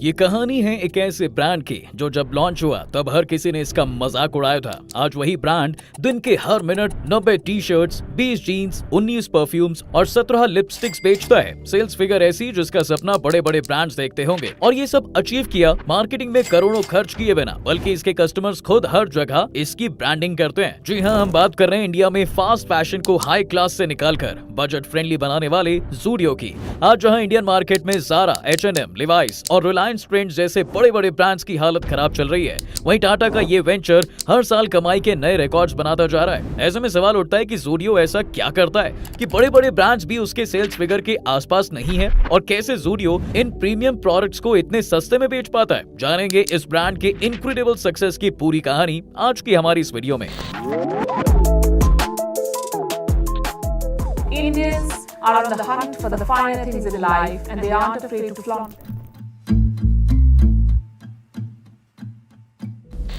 ये कहानी है एक ऐसे ब्रांड की जो जब लॉन्च हुआ तब हर किसी ने इसका मजाक उड़ाया था। आज वही ब्रांड दिन के हर minute 90 T shirts, 20 jeans, 19 perfumes और 17 लिपस्टिक्स बेचता है। सेल्स फिगर ऐसी जिसका सपना बड़े बड़े ब्रांड्स देखते होंगे, और ये सब अचीव किया मार्केटिंग में करोड़ों खर्च किए बिना, बल्कि इसके कस्टमर्स खुद हर जगह इसकी ब्रांडिंग करते हैं। जी हाँ, हम बात कर रहे हैं इंडिया में फास्ट फैशन को हाई क्लास से निकालकर बजट फ्रेंडली बनाने वाले ज़ूडियो की। आज जहाँ इंडियन मार्केट में ज़ारा, H&M, लिवाइस और रिलायंस ट्रेंड्स जैसे बड़े बड़े ब्रांड्स की हालत खराब चल रही है, वहीं टाटा का ये वेंचर हर साल कमाई के नए रिकॉर्ड्स बनाता जा रहा है। ऐसे में सवाल उठता है कि ज़ूडियो ऐसा क्या करता है कि बड़े बड़े ब्रांड्स भी उसके सेल्स फिगर के आसपास नहीं है, और कैसे ज़ूडियो इन प्रीमियम प्रोडक्ट्स को इतने सस्ते में बेच पाता है। जानेंगे इस ब्रांड के इनक्रेडिबल सक्सेस की पूरी कहानी आज की हमारी इस वीडियो में। Indians are on the hunt for the finer things in life, and they aren't afraid to flaunt it.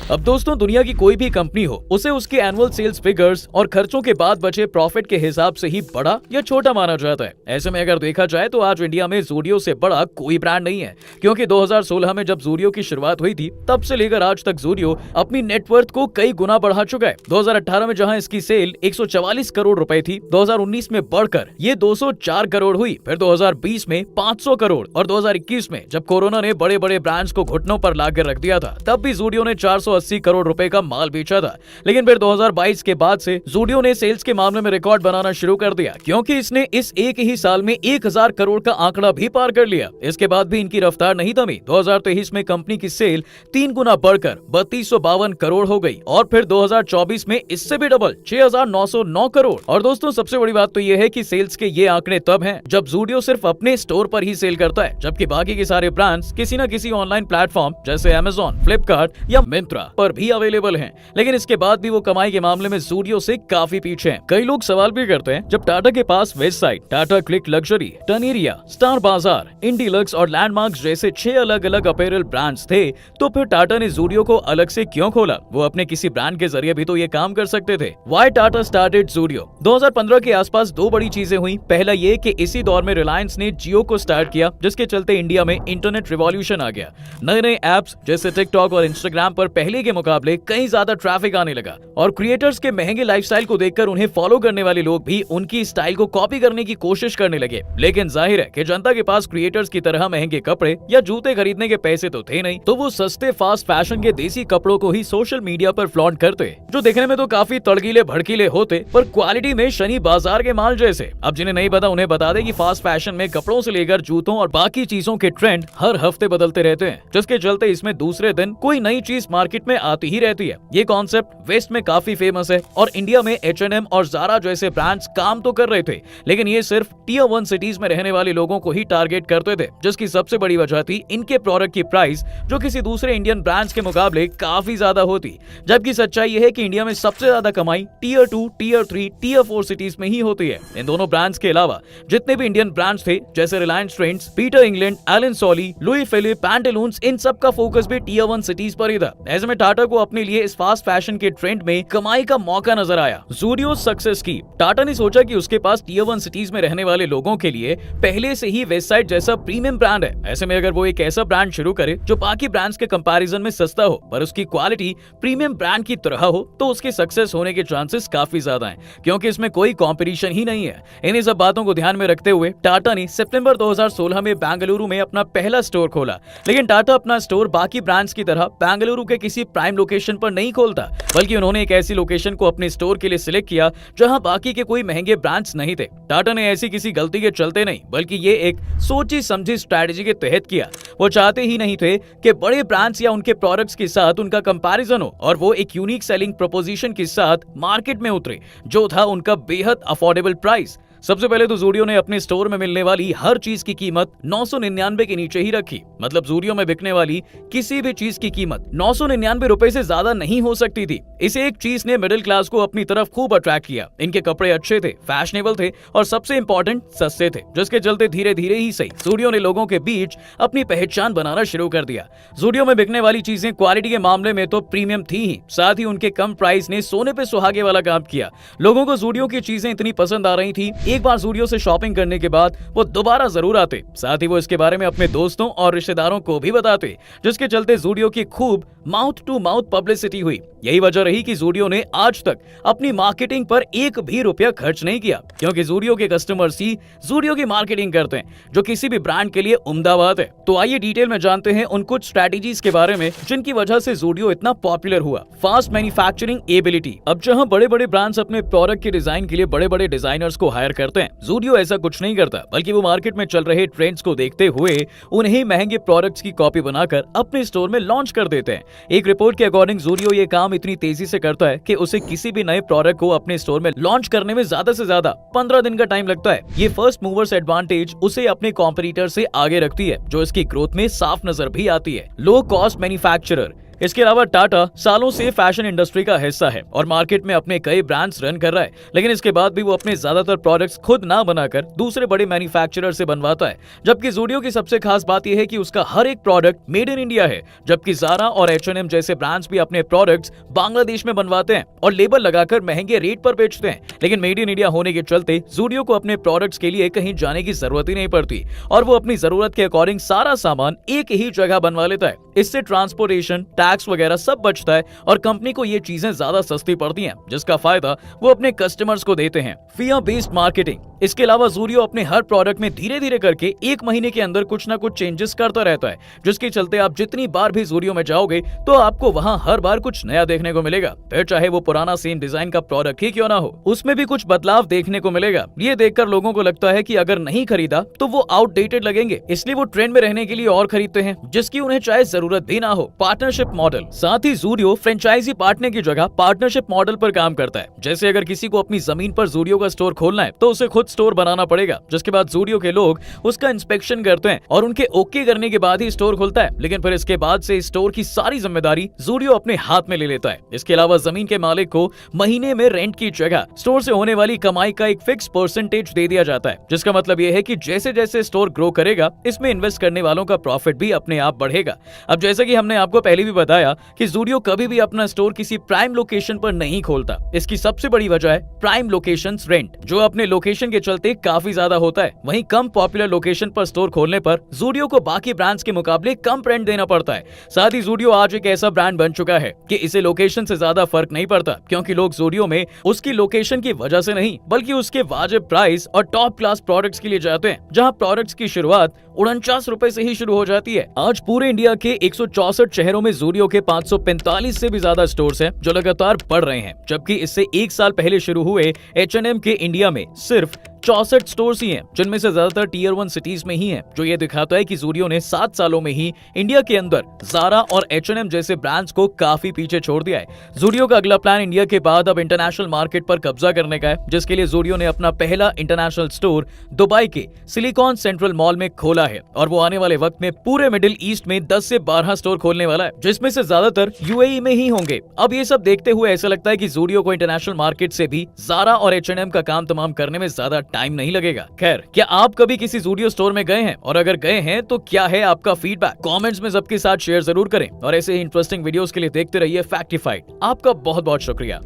अब दोस्तों, दुनिया की कोई भी कंपनी हो, उसे उसके एनुअल सेल्स फिगर्स और खर्चों के बाद बचे प्रॉफिट के हिसाब से ही बड़ा या छोटा माना जाता है। ऐसे में अगर देखा जाए तो आज इंडिया में ज़ूडियो से बड़ा कोई ब्रांड नहीं है, क्योंकि 2016 में जब ज़ूडियो की शुरुआत हुई थी तब से लेकर आज तक ज़ूडियो अपनी नेटवर्थ को कई गुना बढ़ा चुका है। 2018 में जहां इसकी सेल 144 करोड़ रुपए थी, 2019 में बढ़कर ये 204 करोड़ हुई, फिर 2020 में 500 करोड़ और 2021 में जब कोरोना ने बड़े बड़े ब्रांड्स को घुटनों पर लाकर रख दिया था, तब भी ज़ूडियो ने 480 करोड़ रुपए का माल बेचा था। लेकिन फिर 2022 के बाद से ज़ूडियो ने सेल्स के मामले में रिकॉर्ड बनाना शुरू कर दिया, क्योंकि इसने इस एक ही साल में 1000 करोड़ का आंकड़ा भी पार कर लिया। इसके बाद भी इनकी रफ्तार नहीं थमी। 2023 में कंपनी की सेल 3 गुना बढ़कर 3252 करोड़ हो गई, और फिर 2024 में इससे भी डबल 6909 करोड़। और दोस्तों, सबसे बड़ी बात तो ये है कि सेल्स के ये आंकड़े तब हैं जब ज़ूडियो सिर्फ अपने स्टोर पर ही सेल करता है, जबकि बाकी के सारे ब्रांड्स किसी न किसी ऑनलाइन प्लेटफॉर्म जैसे Amazon, फ्लिपकार्ट या मिंत्रा पर भी अवेलेबल हैं। लेकिन इसके बाद भी वो कमाई के मामले में ज़ूडियो से काफी पीछे हैं। कई लोग सवाल भी करते हैं, जब टाटा के पास Westside, Tata CLiQ Luxury, Taneira, Star Bazaar, इंडीलक्स और लैंडमार्क्स जैसे 6 अलग अलग अपैरल ब्रांड्स थे, तो फिर टाटा ने ज़ूडियो को अलग से क्यों खोला? वो अपने किसी ब्रांड के जरिए भी तो ये काम कर सकते थे। Why Tata started Zudio? 2015 के आसपास 2 बड़ी चीजें हुई। पहला ये कि इसी दौर में रिलायंस ने जियो को स्टार्ट किया, जिसके चलते इंडिया में इंटरनेट रिवॉल्यूशन आ गया। नए नए एप्स जैसे टिकटॉक और इंस्टाग्राम पर पहले के मुकाबले कहीं ज्यादा ट्रैफिक आने लगा, और क्रिएटर्स के महंगे लाइफस्टाइल को देखकर उन्हें फॉलो करने वाले लोग भी उनकी स्टाइल को कॉपी करने की कोशिश करने लगे। लेकिन जाहिर है कि जनता के पास क्रिएटर्स की तरह महंगे कपड़े या जूते खरीदने के पैसे तो थे नहीं, तो वो सस्ते फास्ट फैशन के देसी कपड़ों को ही सोशल मीडिया पर फ्लॉन्ट करते, जो देखने में तो काफी तड़कीले भड़कीले होते, पर क्वालिटी में शनि बाजार के माल जैसे। अब जिन्हें नहीं पता उन्हें बता दें कि फास्ट फैशन में कपड़ों से लेकर जूतों और बाकी चीजों के ट्रेंड हर हफ्ते बदलते रहते हैं, जिसके चलते इसमें दूसरे दिन कोई नई चीज मार्केट में आती ही रहती है। ये कॉन्सेप्ट वेस्ट में काफी फेमस है, और इंडिया में H&M और ज़ारा जैसे ब्रांड्स काम तो कर रहे थे, लेकिन ये सिर्फ टियर 1 सिटीज में रहने वाले लोगों को ही टारगेट करते थे, जिसकी सबसे बड़ी वजह थी इनके प्रोडक्ट की प्राइस जो किसी दूसरे इंडियन ब्रांड्स के मुकाबले काफी ज्यादा होती। जबकि सच्चाई ये है कि इंडिया में सबसे ज्यादा कमाई टियर 2, टियर 3, टियर 4 सिटीज में ही होती है। इन दोनों ब्रांड्स के अलावा जितने भी इंडियन ब्रांड्स थे, जैसे Reliance Trends, Peter England, Allen Solly, Louis Philippe, Pantaloons, इन सब का फोकस भी टियर 1 सिटीज पर ही था। ऐसे में टाटा को अपने लिए इस फास्ट फैशन के ट्रेंड में कमाई का मौका नजर आया। ज़ूडियो सक्सेस की टाटा ने सोचा कि उसके पास टियर 1 सिटीज में रहने वाले लोगों के लिए पहले से ही वेस्टसाइड जैसा प्रीमियम ब्रांड है। ऐसे में अगर वो एक ऐसा ब्रांड शुरू करे जो बाकी ब्रांड्स के कंपैरिजन में सस्ता हो, पर उसकी क्वालिटी प्रीमियम ब्रांड की तरह हो, तो उसके सक्सेस होने के चांसेस काफी ज्यादा हैं, क्योंकि इसमें कोई कंपटीशन ही नहीं है। इन्हीं सब बातों को ध्यान में रखते हुए टाटा ने सितंबर 2016 में बेंगलुरु में अपना पहला स्टोर खोला। लेकिन टाटा अपना स्टोर बाकी ब्रांड्स की तरह बेंगलुरु के किसी प्राइम लोकेशन पर नहीं खोलता, बल्कि उन्होंने एक ऐसी लोकेशन को अपने स्टोर के लिए सिलेक्ट किया जहां बाकी के कोई महंगे ब्रांड्स नहीं थे। टाटा ने ऐसी किसी गलती के चलते नहीं, बल्कि ये एक सोची समझी स्ट्रेटजी के तहत किया। वो चाहते ही नहीं थे कि बड़े ब्रांड्स या उनके प्रोडक्ट्स के साथ उनका कंपैरिजन हो, और वो एक यूनिक सेलिंग प्रोपोजिशन के साथ मार्केट में उतरे, जो था उनका बेहद अफोर्डेबल प्राइस। सबसे पहले तो ज़ूडियो ने अपने स्टोर में मिलने वाली हर चीज की कीमत 999 के नीचे ही रखी। मतलब ज़ूडियो में बिकने वाली किसी भी चीज की कीमत 999 रुपए से ज्यादा नहीं हो सकती थी। इस एक चीज ने मिडिल क्लास को अपनी तरफ खूब अट्रैक्ट किया। इनके कपड़े अच्छे थे, फैशनेबल थे, और सबसे इंपॉर्टेंट सस्ते थे, जिसके चलते धीरे धीरे ही सही ज़ूडियो ने लोगों के बीच अपनी पहचान बनाना शुरू कर दिया। ज़ूडियो में बिकने वाली चीजें क्वालिटी के मामले में तो प्रीमियम थी ही, साथ ही उनके कम प्राइस ने सोने पे सुहागे वाला काम किया। लोगों को ज़ूडियो की चीजें इतनी पसंद आ रही थी, एक बार जूडियो से शॉपिंग करने के बाद वो दोबारा जरूर आते। साथ ही वो इसके बारे में अपने दोस्तों और रिश्तेदारों को भी बताते, जिसके चलते जूडियो की खूब माउथ टू माउथ पब्लिसिटी हुई। यही वजह रही कि जूडियो ने आज तक अपनी मार्केटिंग पर एक भी रुपया खर्च नहीं किया, क्योंकि जूडियो के कस्टमर्स ही जूडियो की मार्केटिंग करते हैं, जो किसी भी ब्रांड के लिए उम्दा बात है। तो आइए डिटेल में जानते हैं उन कुछ स्ट्रेटेजीज के बारे में जिनकी वजह से जूडियो इतना पॉपुलर हुआ। Fast manufacturing ability. अब जहां बड़े बड़े ब्रांड्स अपने प्रोडक्ट के डिजाइन के लिए बड़े बड़े डिजाइनर्स को हायर करते हैं, जूडियो ऐसा कुछ नहीं करता, बल्कि वो मार्केट में चल रहे ट्रेंड्स को देखते हुए उन्हें महंगे प्रोडक्ट्स की कॉपी बनाकर अपने स्टोर में लॉन्च कर देते हैं। एक रिपोर्ट के अकॉर्डिंग जूडियो ये काम इतनी तेजी से करता है कि उसे किसी भी नए प्रोडक्ट को अपने स्टोर में लॉन्च करने में ज्यादा से ज्यादा 15 दिन का टाइम लगता है। ये फर्स्ट मूवर्स एडवांटेज उसे अपने कॉम्पिटिटर से आगे रखती है, जो इसकी ग्रोथ में साफ नजर भी आती है। Low cost manufacturer. इसके अलावा टाटा सालों से फैशन इंडस्ट्री का हिस्सा है और मार्केट में अपने कई ब्रांड्स रन कर रहा है, लेकिन इसके बाद भी वो अपने ज्यादातर प्रोडक्ट्स खुद ना बनाकर दूसरे बड़े मैन्युफैक्चरर से बनवाता है। जबकि जूडियो की सबसे खास बात यह है कि उसका हर एक प्रोडक्ट मेड इन इंडिया है, जबकि ज़ारा और H&M जैसे ब्रांड्स भी अपने प्रोडक्ट्स बांग्लादेश में बनवाते हैं और लेबल लगाकर महंगे रेट पर बेचते हैं। लेकिन मेड इन इंडिया होने के चलते जूडियो को अपने प्रोडक्ट्स के लिए कहीं जाने की जरूरत ही नहीं पड़ती और वो अपनी जरूरत के अकॉर्डिंग सारा सामान एक ही जगह बनवा लेता है। इससे ट्रांसपोर्टेशन, टैक्स वगैरह सब बचता है और कंपनी को ये चीजें ज्यादा सस्ती पड़ती हैं, जिसका फायदा वो अपने कस्टमर्स को देते हैं। Fear based marketing. इसके अलावा जूडियो अपने हर प्रोडक्ट में धीरे धीरे करके एक महीने के अंदर कुछ ना कुछ चेंजेस करता रहता है, जिसके चलते आप जितनी बार भी जूडियो में जाओगे तो आपको वहां हर बार कुछ नया देखने को मिलेगा। फिर चाहे वो पुराना सेम डिजाइन का प्रोडक्ट ही क्यों ना हो, उसमें भी कुछ बदलाव देखने को मिलेगा। ये देखकर लोगों को लगता है कि अगर नहीं खरीदा तो वो आउटडेटेड लगेंगे, इसलिए वो ट्रेंड में रहने के लिए और खरीदते हैं, जिसकी उन्हें चाहे जरूरत भी ना हो। Partnership model. साथ ही जूडियो फ्रेंचाइजी पार्टनर की जगह पार्टनरशिप मॉडल पर काम करता है। जैसे अगर किसी को अपनी जमीन पर जूडियो का स्टोर खोलना है तो उसे खुद स्टोर बनाना पड़ेगा, जिसके बाद जूडियो के लोग उसका इंस्पेक्शन करते हैं और उनके ओके करने के बाद ही स्टोर खुलता है। लेकिन फिर इसके बाद से स्टोर की सारी जिम्मेदारी जूडियो अपने हाथ में ले लेता है। इसके अलावा जमीन के मालिक को महीने में रेंट की जगह स्टोर से होने वाली कमाई का एक फिक्स परसेंटेज दे दिया जाता है, जिसका मतलब यह है कि जैसे जैसे स्टोर ग्रो करेगा, इसमें इन्वेस्ट करने वालों का प्रॉफिट भी अपने आप बढ़ेगा। अब जैसे कि हमने आपको पहले भी बताया कि जूडियो कभी भी अपना स्टोर किसी प्राइम लोकेशन पर नहीं खोलता। इसकी सबसे बड़ी वजह है प्राइम लोकेशंस रेंट, जो अपने लोकेशन के चलते काफी ज्यादा होता है। वहीं कम पॉपुलर लोकेशन पर स्टोर खोलने पर जूडियो को बाकी ब्रांड्स के मुकाबले कम रेंट देना पड़ता है। साथ ही जूडियो आज एक ऐसा ब्रांड बन चुका है कि इसे लोकेशन से ज्यादा फर्क नहीं पड़ता, क्योंकि लोग जूडियो में उसकी लोकेशन की वजह से नहीं, बल्कि उसके वाजिब प्राइस और टॉप क्लास प्रोडक्ट्स के लिए जाते हैं, जहां प्रोडक्ट्स की शुरुआत 49 रुपए से ही शुरू हो जाती है। आज पूरे इंडिया के 164 शहरों में जूडियो के 545 से भी ज्यादा स्टोर्स हैं, जो लगातार बढ़ रहे हैं। जबकि इससे एक साल पहले शुरू हुए H&M के इंडिया में सिर्फ 64 स्टोर्स ही हैं, जिनमें से ज्यादातर टीयर 1 सिटीज में ही हैं, जो ये दिखाता है कि जूडियो ने 7 सालों में ही इंडिया के अंदर ज़ारा और H&M जैसे ब्रांड्स को काफी पीछे छोड़ दिया है। जूडियो का अगला प्लान इंडिया के बाद अब इंटरनेशनल मार्केट पर कब्जा करने का है, जिसके लिए जूडियो ने अपना पहला इंटरनेशनल स्टोर दुबई के सिलिकॉन सेंट्रल मॉल में खोला है और वो आने वाले वक्त में पूरे मिडिल ईस्ट में 10 से 12 स्टोर खोलने वाला है, जिसमें से ज्यादातर UAE में ही होंगे। अब ये सब देखते हुए ऐसा लगता है कि जूडियो को इंटरनेशनल मार्केट से भी ज़ारा और H&M का काम तमाम करने में ज्यादा टाइम नहीं लगेगा। खैर, क्या आप कभी किसी जूडियो स्टोर में गए हैं, और अगर गए हैं तो क्या है आपका फीडबैक? कमेंट्स में सबके साथ शेयर जरूर करें और ऐसे ही इंटरेस्टिंग वीडियोस के लिए देखते रहिए फैक्टिफाइड। आपका बहुत बहुत शुक्रिया।